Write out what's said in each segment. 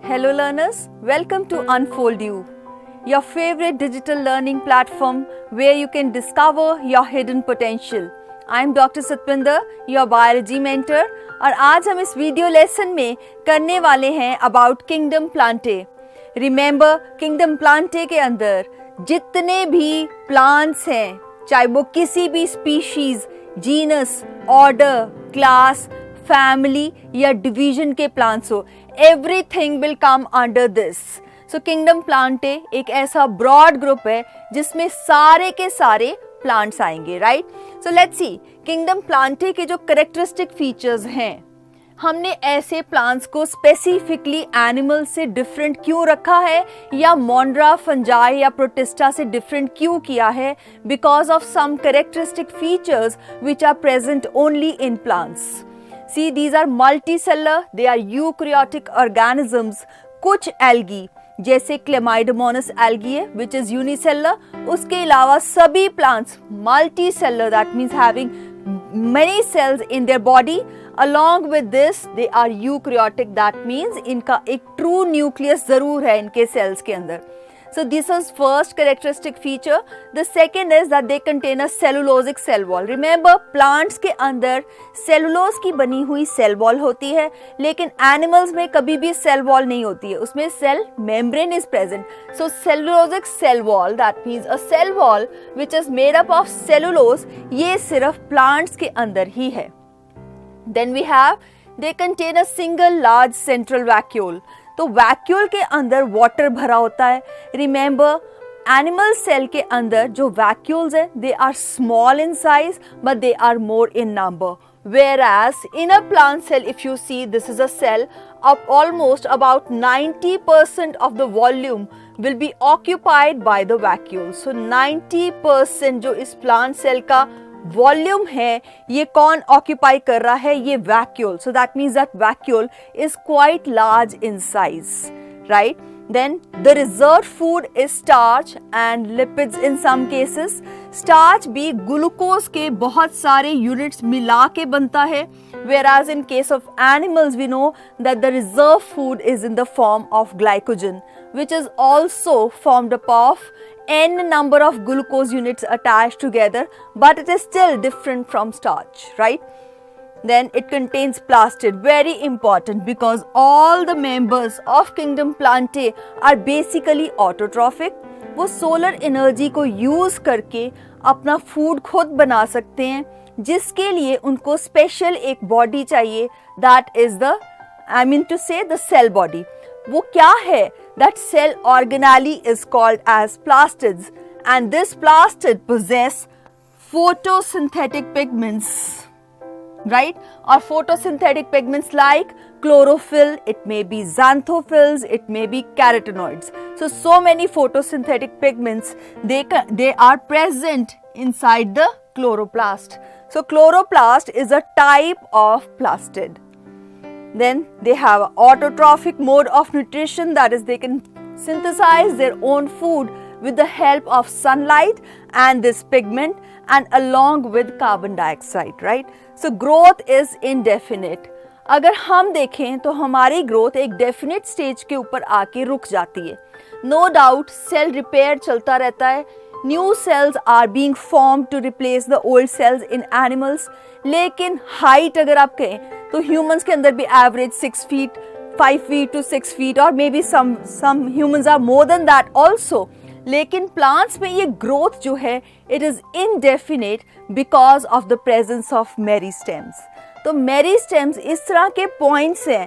Hello learners, welcome to Unfold You, your favorite digital learning platform where you can discover your hidden potential. I am Dr. Satwinder, your biology mentor और आज हम इस video lesson में करने वाले हैं about Kingdom Plantae. Remember, Kingdom Plantae के अंदर जितने भी plants हैं, चाहे वो किसी भी species, genus, order, class, family या डिवीजन के प्लांट्स हो, everything will come under this. So kingdom Plantae एक ऐसा ब्रॉड ग्रुप है जिसमें सारे के सारे प्लांट्स आएंगे, right. So let's C kingdom Plantae के जो करेक्टरिस्टिक फीचर्स हैं. हमने ऐसे प्लांट्स को स्पेसिफिकली एनिमल से डिफरेंट क्यों रखा है या मोंड्रा, फंजाई या प्रोटिस्टा से डिफरेंट क्यों किया है? Because of some characteristic features which are present only in plants. See, these are multicellular, they are eukaryotic organisms. कुछ algae जैसे Chlamydomonas algae है which is unicellular. उसके अलावा सभी plants multicellular, that means having many cells in their body. Along with this, they are eukaryotic, that means इनका एक true nucleus जरूर है इनके cells के अंदर. So this is first characteristic feature. The second is that they contain a cellulosic cell wall. Remember, plants के अंदर cellulose की बनी हुई cell wall होती है, लेकिन animals में कभी भी cell wall नहीं होती है. उसमें cell membrane is present. So cellulosic cell wall, that means a cell wall which is made up of cellulose. ये सिर्फ plants के अंदर ही है. Then we have, they contain a single large central vacuole. तो वैक्यूल के अंदर water भरा होता है. रिमेंबर, एनिमल सेल के अंदर जो वैक्यूल्स है they are small in size but they are more in number. Whereas in a plant cell, if you see, this is a cell of almost about 90% of the volume will be occupied by the vacuole. So 90% जो इस plant cell का volume है ये कौन occupy कर रहा है? ये vacuole. So that means that vacuole is quite large in size, right. Then the reserve food is starch and lipids in some cases. Starch भी ग्लूकोज के बहुत सारे यूनिट्स मिला के बनता है. Whereas in case of animals, we know that the reserve food is in the form of glycogen, which is also formed up of n number of glucose units attached together, but it is still different from starch, right? Then it contains plastid, very important because all the members of Kingdom Plantae are basically autotrophic. वो solar energy को use करके अपना food खुद बना सकते हैं, जिसके लिए उनको स्पेशल एक बॉडी चाहिए. That is the, I mean to say the cell body. वो क्या है? That cell organelle is called as plastids and this plastid possess photosynthetic pigments, right? Or photosynthetic pigments like chlorophyll, it may be xanthophylls, it may be carotenoids. So many photosynthetic pigments, they are present inside the chloroplast. So chloroplast is a type of plastid. Then they have an autotrophic mode of nutrition, that is they can synthesize their own food with the help of sunlight and this pigment and along with carbon dioxide, right? So growth is indefinite. अगर हम देखें तो हमारी growth एक definite stage के ऊपर आके रुक जाती है. नो डाउट सेल रिपेयर चलता रहता है. New cells are being formed to replace the old cells in animals. लेकिन हाइट अगर आप कहें तो ह्यूमंस के अंदर भी average 6 feet, 5 feet to 6 feet और maybe some humans are more than that also. लेकिन प्लांट्स में ये ग्रोथ जो है it is indefinite because of the presence of meristems. तो मेरिस्टेम्स इस तरह के पॉइंट्स हैं,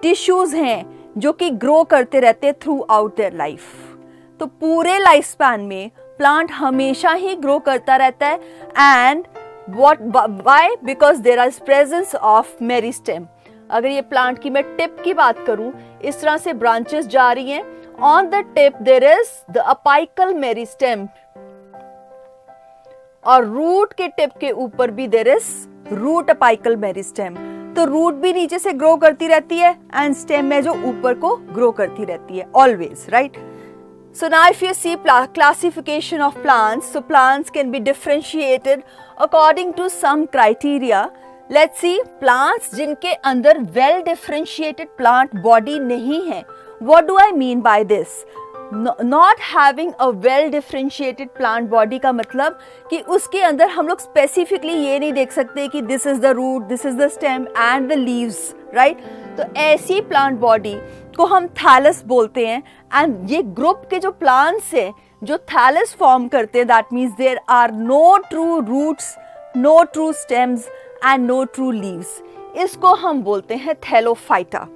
टिश्यूज हैं जो कि ग्रो करते रहते हैं थ्रू आउट देयर लाइफ. तो पूरे लाइफ स्पैन में प्लांट हमेशा ही ग्रो करता रहता है. And what why? Because there is presence of meristem. अगर ये प्लांट की मैं टिप की बात करूं, इस तरह से ब्रांचेस जा रही हैं. On the tip there is the apical meristem और रूट के टिप के ऊपर भी there is root apical meristem. तो रूट भी नीचे से ग्रो करती रहती है एंड स्टेम में जो ऊपर को ग्रो करती रहती है always, right. So now if you see classification of plants, so plants can be differentiated according to some criteria. Let's see, plants जिनके अंदर well differentiated plant body नहीं है what do I mean by this? Not having a well differentiated plant body का मतलब कि उसके अंदर हम लोग स्पेसिफिकली ये नहीं देख सकते कि this is the root, this is the stem and the leaves, right? तो ऐसी प्लांट बॉडी को हम थैलस बोलते हैं। एंड ये ग्रुप के जो प्लांट्स हैं जो थैलस फॉर्म करते हैं, that means there are no true roots, no true stems and no true leaves. इसको हम बोलते हैं thallophyta.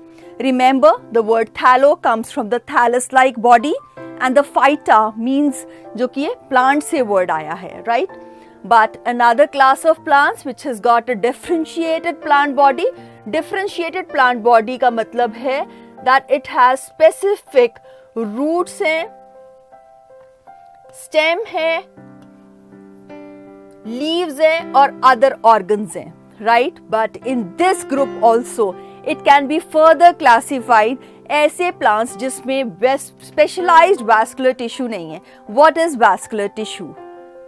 Remember, the word thallo comes from the thallus-like body and the phyta means जो कि ये plant से word आया है, right? But another class of plants which has got a differentiated plant body, differentiated plant body का मतलब है that it has specific roots हैं, stem है, leaves हैं और other organs हैं, right? But in this group also it can be further classified ऐसे plants जिसमें specialized vascular tissue नहीं है। What is vascular tissue?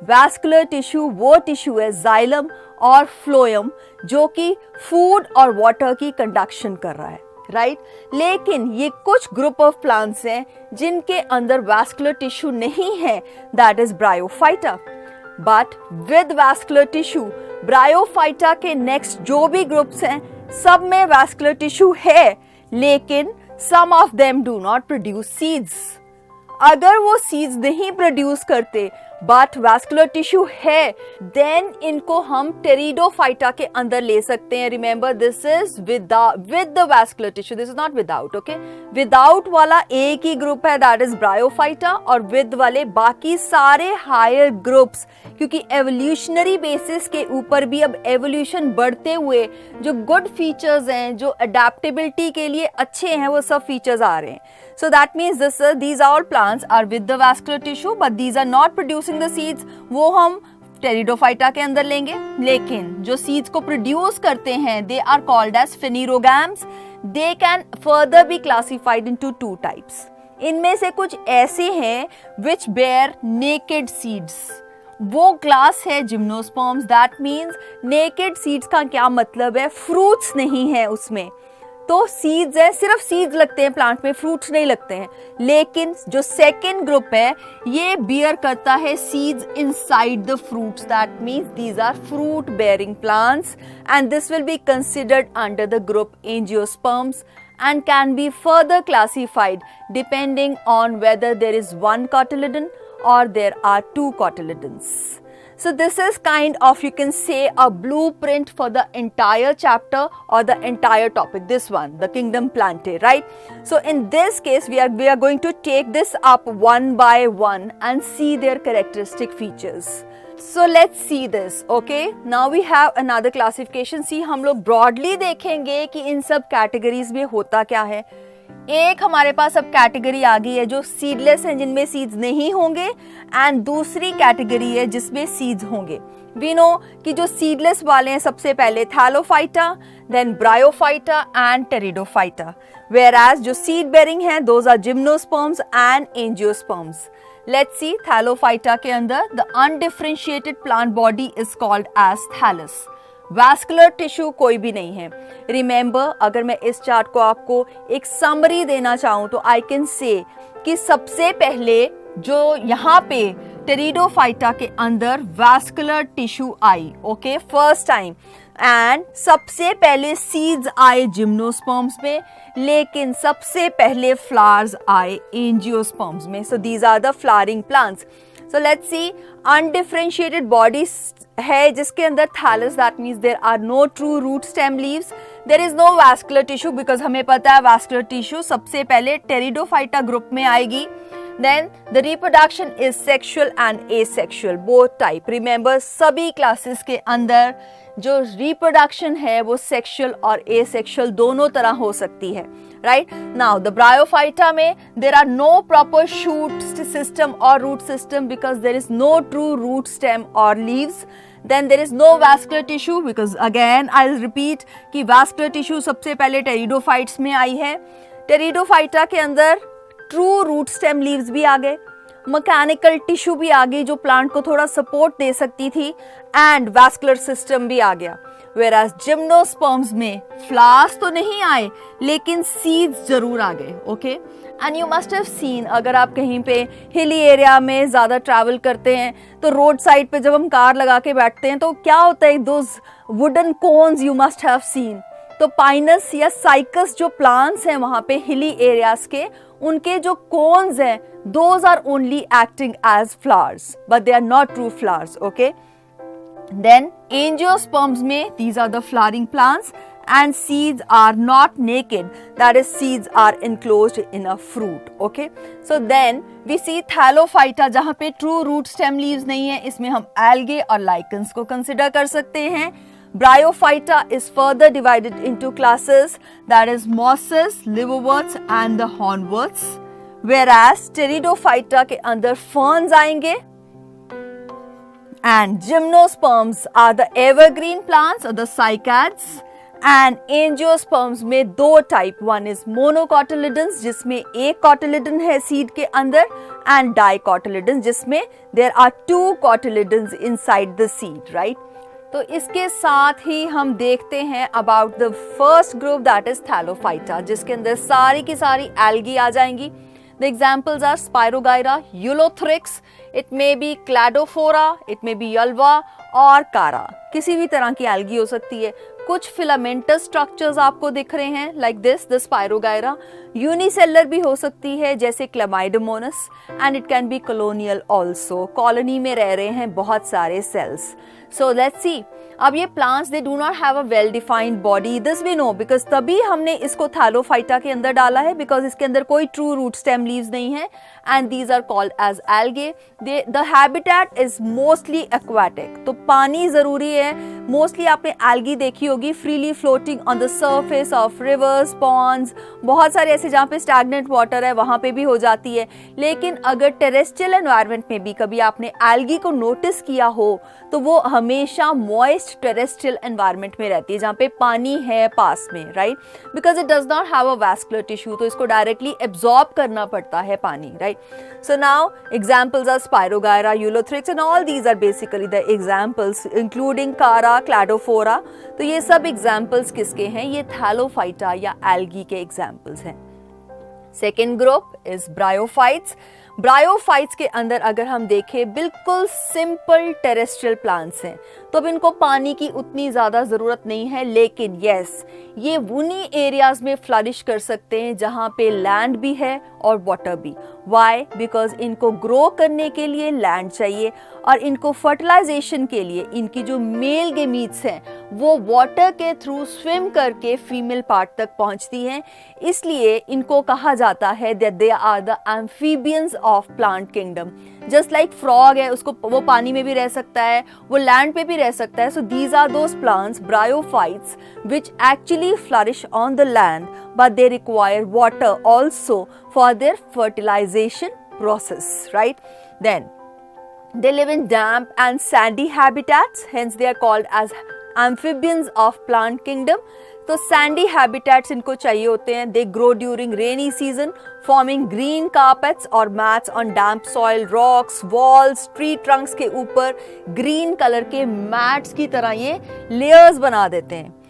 Vascular tissue वो tissue है xylem और phloem जो कि food और water की conduction कर रहा है, right? लेकिन ये कुछ group of plants हैं जिनके अंदर vascular tissue नहीं है, that is bryophyta. But with vascular tissue, bryophyta के next जो भी groups हैं सब में वैस्कुलर टिश्यू है, लेकिन some of them do not produce seeds. अगर वो सीड्स नहीं प्रोड्यूस करते बट वैस्कुलर टिश्यू है, देन इनको हम टेरिडोफाइटा के अंदर ले सकते हैं। Remember, this is with the vascular tissue, this is not without, okay? Without वाला एक ही ग्रुप है, दैट इज ब्रायोफाइटा, और विद वाले बाकी सारे हायर ग्रुप्स, क्योंकि एवोल्यूशनरी बेसिस के ऊपर भी अब एवोल्यूशन बढ़ते हुए जो गुड फीचर्स हैं, जो अडेप्टेबिलिटी के लिए अच्छे हैं, वो सब फीचर्स आ रहे हैं। So that means these all plants are with the vascular tissue, but these are not producing the seeds. वो हम टेरिडोफाइटा के अंदर लेंगे। लेकिन जो seeds को produce करते हैं, they are called as phanerogams. They can further be classified into two types. इनमें से कुछ ऐसे हैं which bear naked seeds. वो क्लास है gymnosperms. That means naked seeds का क्या मतलब है? फ्रूट्स नहीं है उसमें, तो सीड्स है, सिर्फ सीड्स लगते हैं प्लांट में, फ्रूट्स नहीं लगते हैं। लेकिन जो सेकेंड ग्रुप है ये बियर करता है seeds inside the fruits. That means these are fruit bearing plants and this will be considered under the group angiosperms and can be further classified depending on whether there is one cotyledon or there are two cotyledons. So this is kind of, you can say, a blueprint for the entire chapter or the entire topic, this one, the kingdom Plantae, right? So in this case we are going to take this up one by one and see their characteristic features. So let's see this, okay? Now we have another classification. See, हम लोग broadly देखेंगे कि इन सब categories में होता क्या है। एक हमारे पास अब कैटेगरी आ गई है जो सीडलेस हैं, जिनमें सीड्स नहीं होंगे, एंड दूसरी कैटेगरी है जिसमें सीड्स होंगे। वी नो कि जो सीडलेस वाले हैं सबसे पहले thallophyta, then bryophyta and pteridophyta, whereas जो सीड बेरिंग हैं those are gymnosperms and angiosperms. Let's see, thallophyta के अंदर the undifferentiated plant body is called as thallus. Vascular tissue कोई भी नहीं है। रिमेंबर, अगर मैं इस चार्ट को आपको एक समरी देना चाहूँ तो आई कैन से कि सबसे पहले जो यहाँ पे टेरिडोफाइटा के अंदर vascular tissue I, okay, first time, and सबसे पहले सीड्स आए जिम्नोस्पर्म्स में, लेकिन सबसे पहले फ्लावर्स आए एंजियोस्पर्म्स में। So these are the flowering plants. So let's see, undifferentiated bodies है जिसके अंदर thallus, that means there are no true root stem leaves, there is no vascular tissue because हमें पता है vascular tissue सबसे पहले टेरिडोफाइटा ग्रुप में आएगी। Then the reproduction is sexual and asexual, both type. Remember, सभी classes के अंदर जो reproduction है वो sexual और asexual दोनों तरह हो सकती है, right? Now the bryophyta में there are no proper shoot system or root system because there is no true root stem or leaves. Then there is no vascular tissue because again I'll repeat कि vascular tissue सबसे पहले pteridophytes में आई है। Pteridophyta के अंदर true root stem leaves भी आ गए, मैकेनिकल टिश्यू भी आ गई जो प्लांट को थोड़ा सपोर्ट दे सकती थी, एंड वैस्कुलर सिस्टम भी आ गया। वेराज जिम्नोस्पर्म्स में फ्लावर्स तो नहीं आए लेकिन सीड्स जरूर आ गए, okay. And you must have scene, अगर आप कहीं पे हिली एरिया में ज़्यादा ट्रैवल करते हैं तो रोड साइड पे जब हम कार लगा के बैठते हैं तो क्या होता है, those wooden cones you must have seen. तो पाइनस या साइकस जो प्लांट्स हैं वहाँ पे हिली एरियाज के, उनके जो कोन्स हैं those are only acting as flowers but they are not true flowers, okay. Then angiosperms में these are the flowering plants and seeds are not naked, that is seeds are enclosed in a fruit, okay. So then we see thallophyta जहाँ पे true root stem leaves नहीं है, इसमें हम algae और lichens को consider कर सकते हैं। Bryophyta is further divided into classes, that is mosses, liverworts and the hornworts, whereas pteridophyta के अंदर ferns आएंगे। And gymnosperms are the evergreen plants or the cycads, and angiosperms में दो टाइप, one is monocotyledons जिसमें एक cotyledon है seed के अंदर, and dicotyledons जिसमें there are two cotyledons inside the seed, right? तो इसके साथ ही हम देखते हैं about the first group, that is thallophyta, जिसके अंदर सारी की सारी algae आ जाएंगी। The examples are Spirogyra, Eulothrix, it may be Cladophora, it may be Ulva और Cara, किसी भी तरह की algae हो सकती है। कुछ filamentous structures आपको दिख रहे हैं like this, the Spirogyra, unicellular भी हो सकती है जैसे Chlamydomonas, and it can be colonial also, colony में रह रहे हैं बहुत सारे cells. So let's see. अब ये plants they do not have a well defined body, this we know because तभी हमने इसको thallophyta के अंदर डाला है because इसके अंदर कोई true root stem leaves नहीं है, and these are called as algae. The habitat is mostly aquatic, तो पानी ज़रूरी है। Mostly आपने algae देखी होगी freely floating on the surface of rivers, ponds, बहुत सारे ऐसे जहाँ पे stagnant water है वहाँ पे भी हो जाती है। लेकिन अगर terrestrial environment में भी कभी आपने algae को notice किया हो तो वो हमेशा moist terrestrial environment में रहती है जहाँ पे पानी है पास में, right? Because it does not have a vascular tissue, तो इसको directly absorb करना पड़ता है पानी, right? So now examples are Spirogyra, Eulothrix and all these are basically the examples including Cara, Cladophora. तो ये सब examples किसके हैं? ये thallophyta या algae के examples हैं। Second group is bryophytes. Bryophytes के अंदर अगर हम देखें बिल्कुल सिंपल टेरेस्ट्रियल प्लांट्स हैं, तो अब इनको पानी की उतनी ज़्यादा ज़रूरत नहीं है, लेकिन यस ये उन्हीं एरियाज़ में फ्लरिश कर सकते हैं जहाँ पे लैंड भी है और वाटर भी। वाई? बिकॉज इनको ग्रो करने के लिए लैंड चाहिए और इनको फर्टिलाइजेशन के लिए इनकी जो मेल गेमीट्स हैं वो वाटर के थ्रू स्विम करके फीमेल पार्ट तक पहुँचती हैं, इसलिए इनको कहा जाता है that they are the amphibians of plant kingdom. Just like frog है, उसको वो पानी में भी रह सकता है, वो लैंड पे भी रह सकता है। So these are those plants bryophytes which actually flourish on the land but they require water also for their fertilisation process, right? Then they live in damp and sandy habitats, hence they are called as amphibians of plant kingdom. तो sandy habitats इनको चाहिए होते हैं। They grow during rainy season forming green carpets और mats on damp soil, rocks, walls, tree trunks के ऊपर green colour के mats की तरह ये लेयर्स बना देते हैं।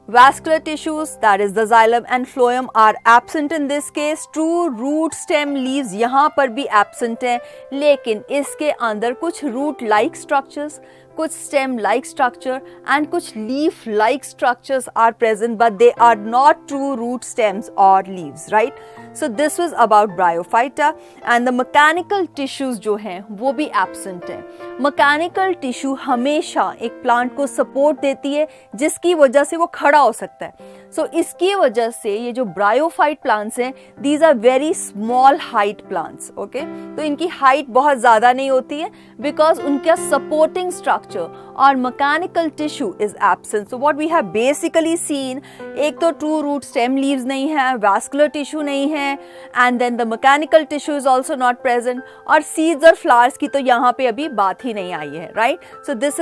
Vascular tissues, that is the xylem and phloem, are absent in this case. True root stem leaves यहाँ पर भी absent हैं, लेकिन इसके अंदर कुछ root like structures, कुछ stem like structure and कुछ leaf like structures are present, but they are not true root stems or leaves, right? So this was about bryophyta and the mechanical tissues जो हैं वो भी absent हैं। Mechanical tissue हमेशा एक plant को support देती है जिसकी वजह से वो खड़ा हो सकता है। So इसकी वजह से ये जो bryophyte plants हैं, these are very small height plants, okay? तो इनकी height बहुत ज़्यादा नहीं होती है because उनका supporting structure और mechanical tissue is absent. So what we have basically seen, एक तो true root stem leaves नहीं है, vascular tissue नहीं है, and then the mechanical tissue is also not present, और seeds और flowers की तो यहाँ पे अभी बात ही नहीं आई है, right? So these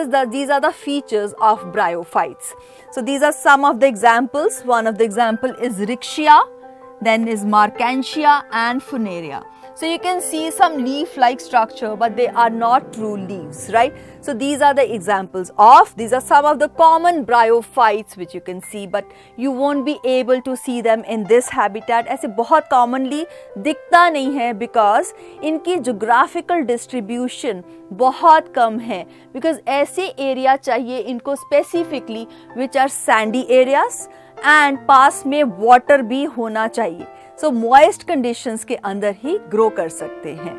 are the features of bryophytes. So these are some of the examples. One of the example is Riccia, then is Marchantia and Funaria. So you can see some leaf-like structure, but they are not true leaves, right? So these are the examples of, these are some of the common bryophytes which you can see, but you won't be able to see them in this habitat. ऐसे बहुत commonly दिखता नहीं है because इनकी geographical distribution बहुत कम है, because ऐसे area चाहिए इनको specifically which are sandy areas and पास में water भी होना चाहिए. So moist conditions के अंदर ही grow कर सकते हैं.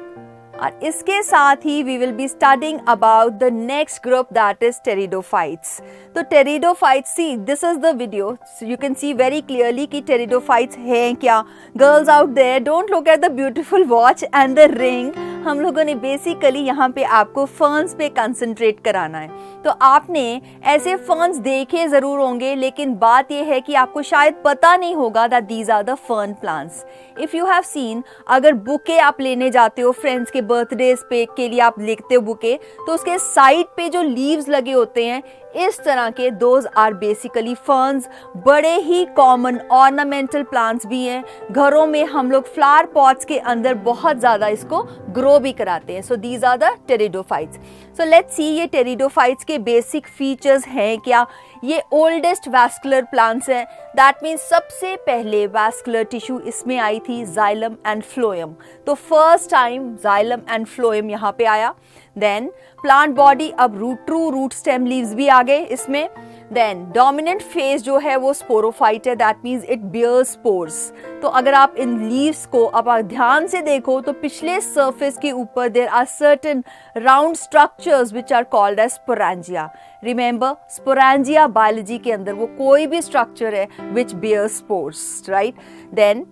और इसके साथ ही we will be studying about the next group, that is pteridophytes. तो pteridophytes, see this is the video, so you can see very clearly कि pteridophytes हैं क्या. Girls out there, don't look at the beautiful watch and the ring. हम लोगों ने basically यहाँ पे आपको फर्न्स पे कंसंट्रेट कराना है. तो आपने ऐसे फर्न्स देखे ज़रूर होंगे, लेकिन बात यह है कि आपको शायद पता नहीं होगा that these are the fern plants. If you have seen, अगर बुके आप लेने जाते हो फ्रेंड्स के बर्थडेज पे के लिए आप लेते हो बुके, तो उसके साइड पे जो लीव्स लगे होते हैं इस तरह के, दोज आर बेसिकली फर्न्स. बड़े ही कॉमन ऑर्नामेंटल प्लांट्स भी हैं. घरों में हम लोग फ्लावर पॉट्स के अंदर बहुत ज़्यादा इसको ग्रो भी कराते हैं. So these are the pteridophytes. So let's see ये टेरिडोफाइट्स के बेसिक फीचर्स हैं क्या. ये ओल्डेस्ट वैस्कुलर प्लांट्स हैं. दैट मीन्स सबसे पहले वैस्कुलर टिश्यू इसमें आई थी जाइलम एंड फ्लोएम. तो first time xylem and phloem यहाँ पे आया. देन प्लांट बॉडी, अब ट्रू रूट स्टेम लीव्स भी आ गए इसमें. देन डोमिनेंट फेज जो है वो स्पोरोफाइट है, that means it bears spores. तो अगर आप इन लीव्स को अब ध्यान से देखो तो पिछले सरफेस के ऊपर there are certain round structures which are called as sporangia. Remember, sporangia biology के अंदर वो कोई भी स्ट्रक्चर है which bears spores, right. Then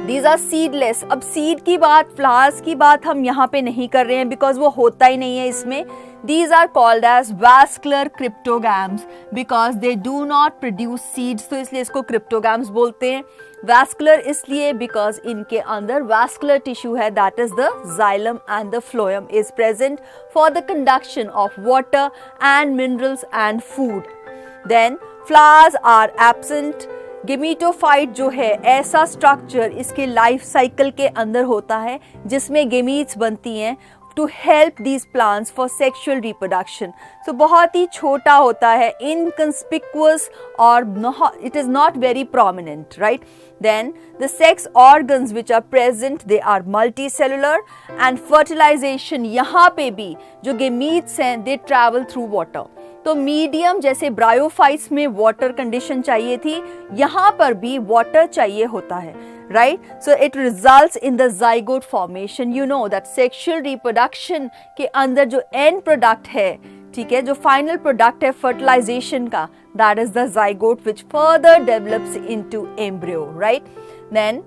These are seedless. अब सीड की बात, फ्लावर्स की बात हम यहाँ पे नहीं कर रहे हैं बिकॉज वो होता ही नहीं है इसमें. These are called as vascular cryptogams because they do not produce seeds. तो इसलिए इसको cryptogams बोलते हैं. Vascular इसलिए because इनके अंदर vascular tissue है, that is the xylem and the phloem is present for the conduction of water and minerals and food. Then flowers are absent. Gametophyte जो है ऐसा स्ट्रक्चर इसके लाइफ साइकिल के अंदर होता है जिसमें गेमीट्स बनती हैं to help these plants for sexual reproduction. So बहुत ही छोटा होता है, इनकंस्पिक्युअस और it is not very prominent, right. Then the sex organs which are present, they are multicellular and fertilization यहाँ पे भी जो gametes हैं they travel through water. तो मीडियम जैसे ब्रायोफाइट्स में वाटर कंडीशन चाहिए थी, यहाँ पर भी वाटर चाहिए होता है, right. So it results in the zygote formation. You know that sexual reproduction के अंदर जो एंड प्रोडक्ट है, ठीक है, जो फाइनल प्रोडक्ट है फर्टिलाइजेशन का, that is the zygote which further develops into embryo, right. Then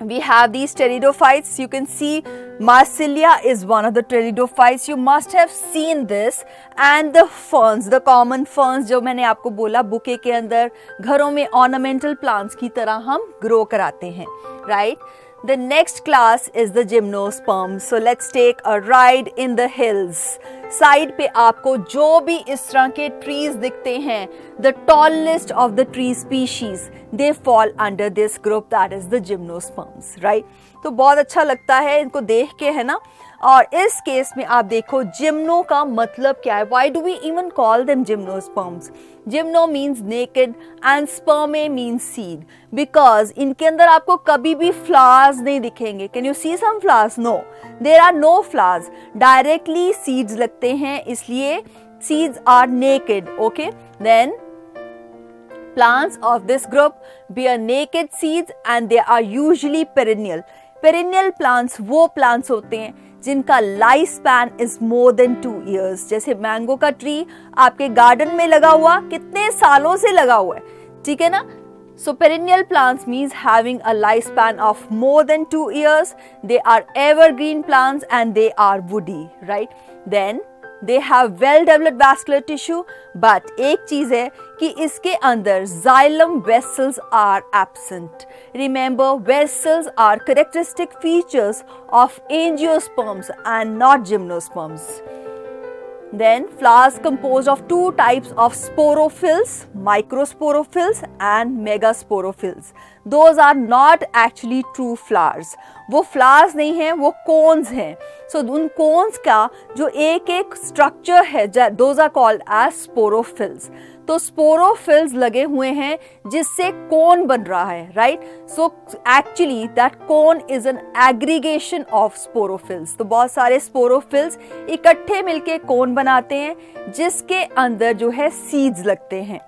we have these pteridophytes. You can see Marsilia is one of the pteridophytes. You must have seen this. And the ferns, the common ferns जो मैंने आपको बोला bouquet के अंदर घरों में ornamental plants की तरह हम grow कराते हैं, right? The next class is the gymnosperms. So let's take a ride in the hills. Side पे आपको जो भी इस तरह के trees दिखते हैं, the tallest of the tree species, they fall under this group, that is the gymnosperms, right? तो बहुत अच्छा लगता है इनको देख के, है ना. और इस केस में आप देखो जिम्नो का मतलब क्या है. Why do we even call them gymnosperms? Gymno means naked and sperme means seed because इनके अंदर आपको कभी भी flowers नहीं दिखेंगे. Can you see some flowers? No, there are no flowers. Directly seeds लगते हैं, इसलिए seeds are naked. Okay, then plants of this group bear naked seeds and they are usually perennial. Perennial plants वो plants होते हैं जिनका life span is more than 2 years. जैसे mango का tree आपके गार्डन में लगा हुआ कितने सालों से लगा हुआ है, ठीक है ना. So perennial plants means having a lifespan of more than 2 years. They are evergreen plants and they are woody, right? Then they have well developed vascular tissue, but एक चीज है कि इसके अंदर xylem vessels are absent. Remember, vessels are characteristic features of angiosperms and not gymnosperms. Then flowers composed of two types of sporophylls, microsporophylls and megasporophylls. Those are not actually true flowers. वो flowers नहीं हैं, वो cones हैं. So उन cones का जो एक एक structure है, those are called as sporophylls. तो स्पोरोफिल्स लगे हुए हैं जिससे कोन बन रहा है, right. So actually that cone is an aggregation of sporophylls. तो बहुत सारे स्पोरोफिल्स इकट्ठे मिलके कोन बनाते हैं जिसके अंदर जो है सीड्स लगते हैं.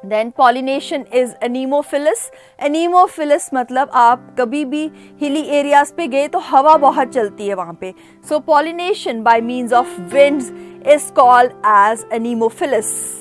Then pollination is anemophilous. Anemophilous मतलब आप कभी भी हिली एरियाज पे गए तो हवा बहुत चलती है वहां पे. So pollination by means of winds is called as anemophilous.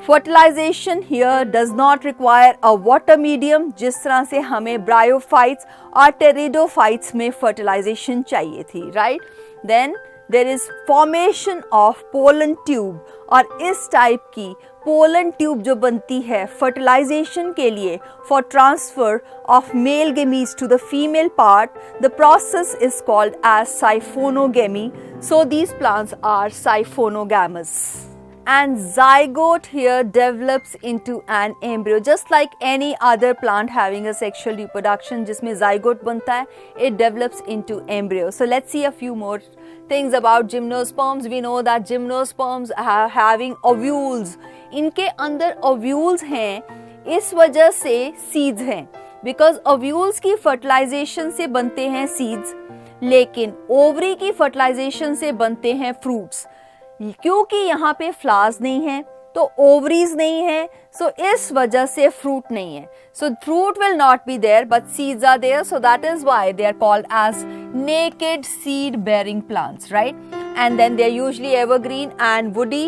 Fertilization here does not require a water medium. जिस तरह से हमें ब्रायोफाइट्स और टेरिडोफाइट्स में फर्टिलाइजेशन चाहिए थी, right. Then there is formation of pollen tube. और इस टाइप की पोलन ट्यूब जो बनती है फर्टिलाइजेशन के लिए for transfer of male gametes to the female part, the process is called as siphonogamy. So these plants are siphonogamous. And zygote here develops into an embryo just like any other plant having a sexual reproduction. जिसमें zygote बनता है, it develops into embryo. So let's see a few more things about gymnosperms. We know that gymnosperms are having ovules. इनके अंदर ovules हैं, इस वजह से seeds हैं. Because ovules की fertilization से बनते हैं seeds, लेकिन ovary की fertilization से बनते हैं fruits. क्योंकि यहाँ पे फ्लावर्स नहीं है तो ओवरीज नहीं है, सो इस वजह से फ्रूट नहीं है. So fruit will not be there but seeds are there. So that is why they are called as naked seed bearing plants, right. And then they are usually evergreen and woody.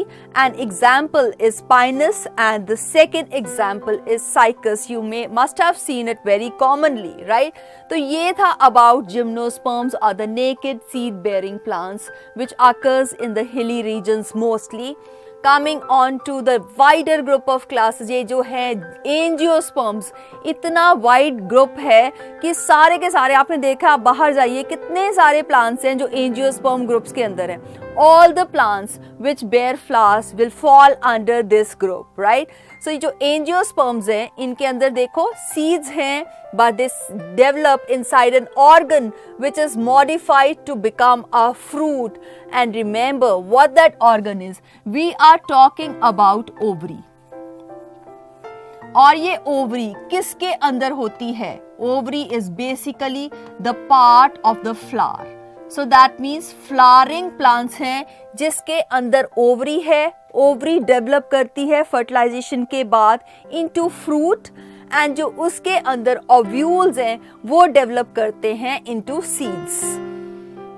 An example is pinus and the second example is cycas. You must have seen it very commonly, right. तो ये था about gymnosperms or the naked seed bearing plants which occurs in the hilly regions mostly. Coming on to the wider group of classes, ये जो है angiosperms, इतना wide group है कि सारे के सारे आपने देखा, आप बाहर जाइए कितने सारे प्लांट्स हैं जो एंजियोस्पर्म ग्रुप्स के अंदर हैं. All the plants which bear flowers will fall under this group, right? So ये जो angiosperms हैं, इनके अंदर देखो seeds हैं, but they develop inside an organ which is modified to become a fruit. And remember what that organ is. We are talking about ovary. और ये ovary किसके अंदर होती है? Ovary is basically the part of the flower. So that means flowering plants हैं जिसके अंदर ovary है. ओवरी डेवलप करती है फर्टिलाइजेशन के बाद इनटू फ्रूट, एंड जो उसके अंदर ओव्यूल्स हैं वो डेवलप करते हैं into seeds.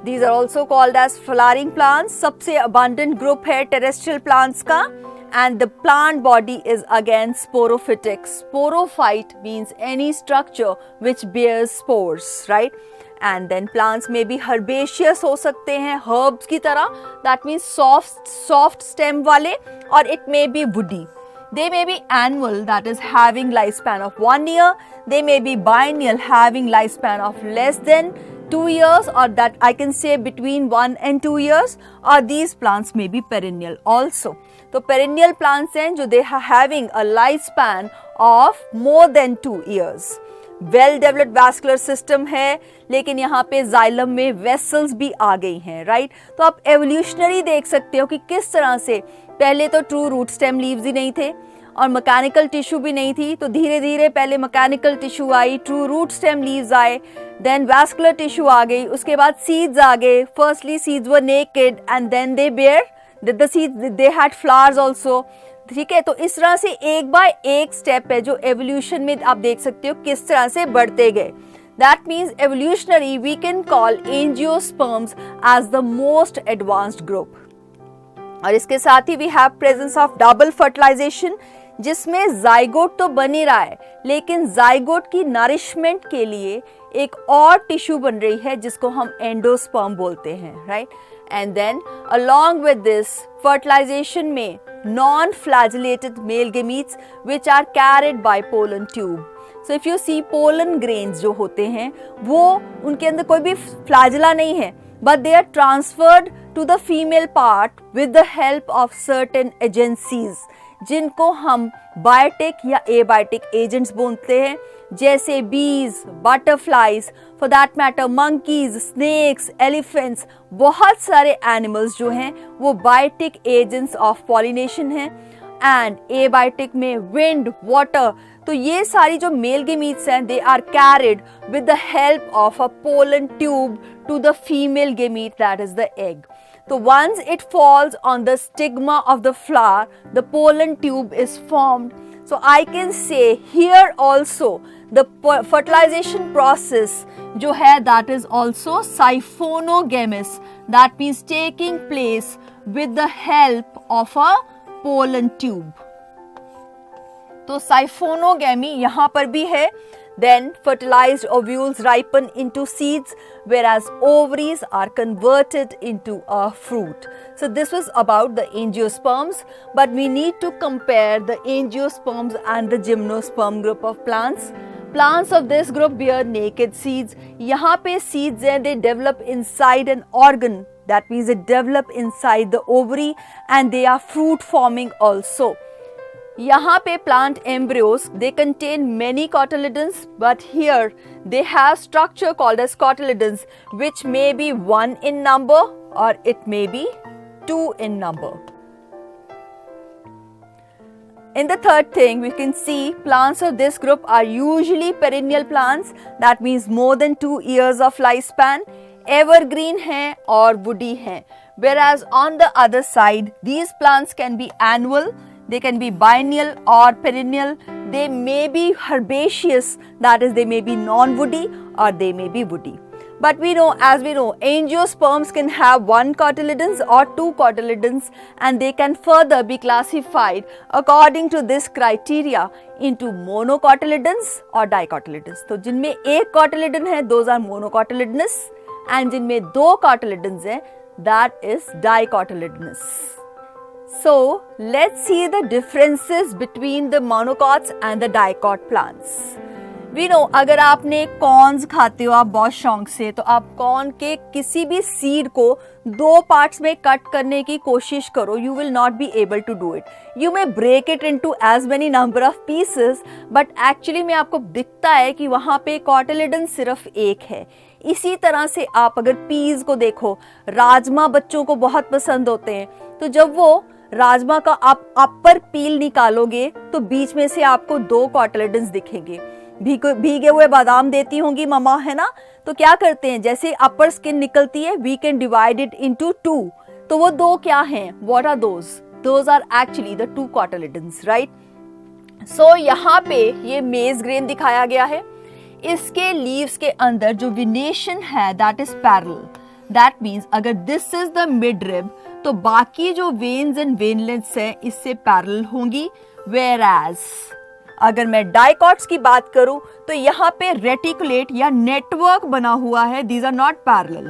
These are also called as flowering plants. सबसे abundant group है terrestrial plants का. And the plant body is again sporophytic. Sporophyte means any structure which bears spores, right? And then plants may be herbaceous हो सकते हैं herbs की तरह, that means soft stem वाले, or it may be woody. They may be annual, that is having lifespan of 1 year. They may be biennial, having lifespan of less than 2 years, or that I can say between 1 and 2 years, or these plants may be perennial also. तो perennial plants हैं जो they are having a lifespan of more than 2 years. Well developed vascular system है, लेकिन यहाँ पे xylem में vessels भी आ गई हैं, right? तो आप evolutionary देख सकते हो कि किस तरह से पहले तो true root stem leaves ही नहीं थे और मैकेनिकल टिश्यू भी नहीं थी, तो धीरे धीरे पहले मैकेनिकल टिश्यू आई, ट्रू रूट स्टेम लीव्स आए, देन वैस्कुलर टिश्यू आ गई, उसके बाद सीड्स आ गए. Firstly seeds were naked and then they bear the seeds, they had flowers also. ठीक है, तो इस तरह से एक बाय एक स्टेप है जो एवोल्यूशन में आप देख सकते हो किस तरह से बढ़ते गए. That means evolutionary we can call angiosperms as the most advanced group. और इसके साथ ही we have presence of double fertilization, जिसमें जाइगोट तो बन ही रहा है, लेकिन जाइगोट की नरिशमेंट के लिए एक और टिश्यू बन रही है जिसको हम एंडोस्पर्म बोलते हैं, right. And then along with this fertilization में non-flagellated male gametes which are carried by pollen tube. So if you see pollen grains जो होते हैं वो उनके अंदर कोई भी फ्लैजिला नहीं है, but they are transferred to the female part with the help of certain agencies, जिनको हम बायोटिक या एबायोटिक एजेंट्स बोलते हैं, जैसे bees, butterflies, for that matter monkeys, snakes, elephants, बहुत सारे एनिमल्स जो हैं वो बायोटिक एजेंट्स ऑफ पॉलिनेशन हैं. एंड एबायोटिक में विंड, वाटर, तो ये सारी जो मेल गेमीट्स हैं they are carried with the help of a pollen tube to the female gamete, that is the egg. So once it falls on the stigma of the flower, the pollen tube is formed. So I can say here also the fertilization process जो है that is also siphonogamous, that means taking place with the help of a pollen tube. तो siphonogamy यहाँ पर भी है. Then fertilized ovules ripen into seeds, whereas ovaries are converted into a fruit. So this was about the angiosperms, but we need to compare the angiosperms and the gymnosperm group of plants. Plants of this group bear naked seeds. यहाँ पे seeds हैं, they develop inside an organ. That means they develop inside the ovary and they are fruit forming also. यहाँ पे plant embryos, they contain many cotyledons, but here they have structure called as cotyledons, which may be 1 in number or it may be 2 in number. In the third thing, we can see plants of this group are usually perennial plants, that means more than 2 years of lifespan, evergreen हैं और woody हैं. Whereas on the other side, these plants can be annual, they can be biennial or perennial, they may be herbaceous, that is they may be non-woody or they may be woody. But we know, as we know, angiosperms can have 1 cotyledons or 2 cotyledons, and they can further be classified according to this criteria into monocotyledons or dicotyledons. तो जिनमें एक cotyledon है, those are monocotyledonous, and जिनमें 2 cotyledons है, that is dicotyledonous. So let's see the differences between the monocots and the dicot plants. We know, अगर आपने corns खाते हो आप बहुत शौक से, तो आप कॉर्न के किसी भी सीड को 2 पार्ट्स में कट करने की कोशिश करो, you will not be able to do it. You may break it into as many number of pieces, but actually में आपको दिखता है कि वहाँ पे कॉटिलेडन सिर्फ एक है. इसी तरह से आप अगर पीज को देखो, राजमा बच्चों को बहुत पसंद होते हैं, तो जब वो राजमा का आप अपर पील निकालोगे तो बीच में से आपको 2 कॉटिलेडन्स दिखेंगे. भीगे हुए बादाम देती होंगी मम्मा, है ना, तो क्या करते हैं, जैसे अपर स्किन निकलती है, we can divide it into 2. तो वो 2 क्या हैं, what are those? Those are actually the 2 cotyledons, right. So यहाँ पे ये मेज ग्रेन दिखाया गया है. इसके लीव्स के अंदर जो विनेशन है that is parallel. That means अगर this is the mid rib, तो बाकी जो वेन्स एंड वेनलेट्स हैं इससे पैरेलल होंगी. वेयरएज अगर मैं डाइकॉट्स की बात करूं तो यहाँ पे रेटिकुलेट या नेटवर्क बना हुआ है, दीज आर नॉट पैरेलल.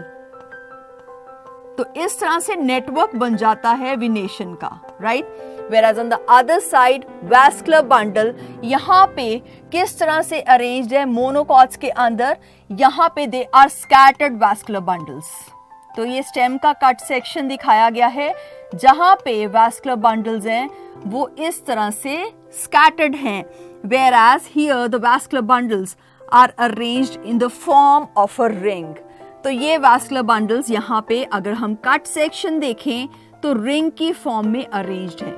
तो इस तरह से नेटवर्क बन जाता है विनेशन का, right. Whereas on the other side, vascular bundle, यहाँ पे किस तरह से अरेंज्ड है मोनोकॉट्स के अंदर, यहाँ पे they are scattered vascular bundles. तो ये स्टेम का कट सेक्शन दिखाया गया है जहाँ पे vascular bundles हैं वो इस तरह से scattered हैं. Whereas here the vascular bundles are arranged in the form of a ring. तो ये vascular bundles यहाँ पे अगर हम कट सेक्शन देखें तो रिंग की फॉर्म में अरेंज्ड हैं.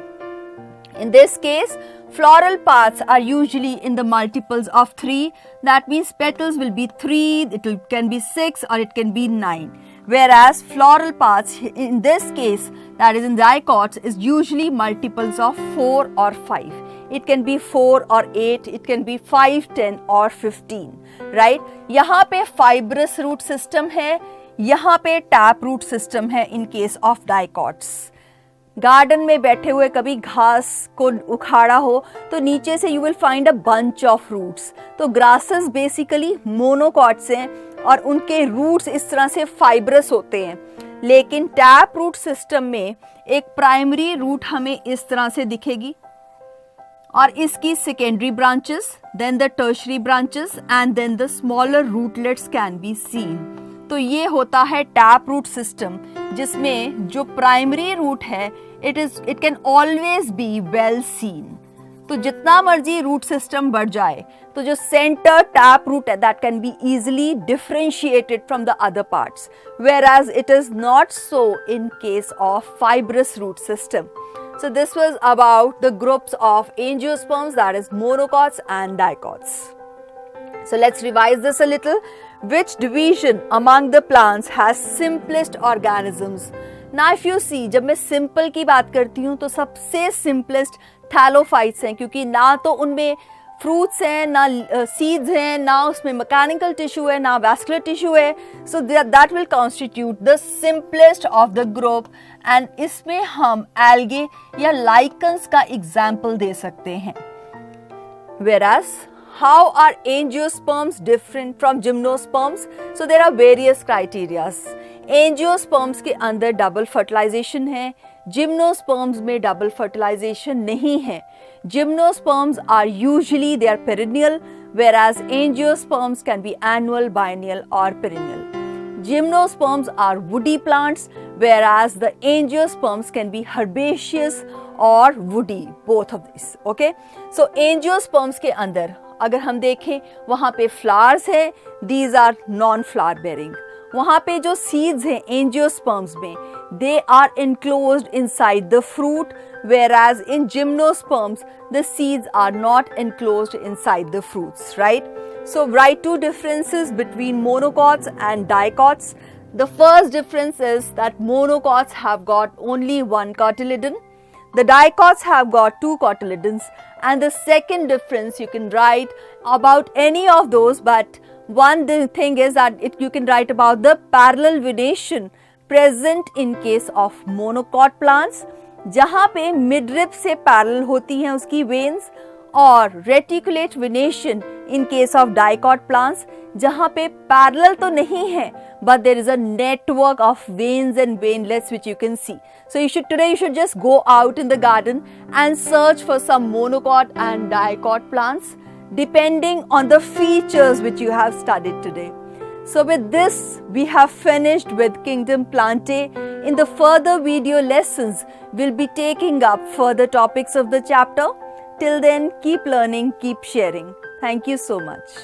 In this case, floral parts are usually in the multiples of 3. That means petals will be 3, can be 6 or it can be 9. Whereas floral parts in this case, that is in dicots, is usually multiples of 4 or 5. It can be 4 or 8, it can be 5, 10 or 15. Right? यहाँ पे fibrous root system है, यहाँ पे tap root system है in case of dicots. Garden में बैठे हुए कभी घास को उखाड़ा हो तो नीचे से you will find a bunch of roots. तो ग्रासेस बेसिकली मोनोकॉट्स हैं और उनके रूट्स इस तरह से फाइब्रस होते हैं. लेकिन टैप रूट सिस्टम में एक प्राइमरी रूट हमें इस तरह से दिखेगी और इसकी secondary branches, then the tertiary branches and then the smaller rootlets can be seen. तो ये होता है टैप रूट सिस्टम जिसमें जो प्राइमरी रूट है it can always be well seen. तो जितना मर्जी रूट सिस्टम बढ़ जाए तो जो सेंटर टैप रूट है that can be easily differentiated from the other parts, whereas it is not so in case of fibrous root system. So this was about the groups of angiosperms, that is monocots and dicots. So let's revise this a little. Which division among the plants has simplest organisms? Now if you see, जब मैं simple की बात करती हूँ तो सबसे simplest thallophytes हैं, क्योंकि ना तो उनमें फ्रूट्स हैं, ना सीड्स हैं, ना उसमें मैकेनिकल टिश्यू है, ना वैस्कुलर टिश्यू है. So that will constitute the simplest of the group. And इसमें हम एल्गे या लाइकन्स का एग्जाम्पल दे सकते हैं. Whereas, how are angiosperms different from gymnosperms? So there are various criteria. Angiosperms के अंदर डबल फर्टिलाइजेशन है, जिम्नोस्पर्म्स में डबल फर्टिलाइजेशन नहीं है. Gymnosperms are usually they are perennial, whereas angiosperms can be annual, biennial or perennial. Gymnosperms are woody plants, whereas the angiosperms can be herbaceous or woody, both of these. Okay, so angiosperms के अंदर अगर हम देखें वहाँ पे flowers है, these are non-flower bearing. वहाँ पे जो seeds हैं angiosperms में, they are enclosed inside the fruit, whereas in gymnosperms the seeds are not enclosed inside the fruits, right? So write two differences between monocots and dicots. The first difference is that monocots have got only one cotyledon. The dicots have got two cotyledons. And the second difference you can write about any of those, but one thing is that you can write about the parallel venation present in case of monocot plants, जहाँ पे midrib से parallel होती हैं उसकी veins, और reticulate venation in case of dicot plants, जहाँ पे parallel तो नहीं है but there is a network of veins and veinlets which you can see. So today you should just go out in the garden and search for some monocot and dicot plants depending on the features which you have studied today. So with this, we have finished with Kingdom Plantae. In the further video lessons, we'll be taking up further topics of the chapter. Till then, keep learning, keep sharing. Thank you so much.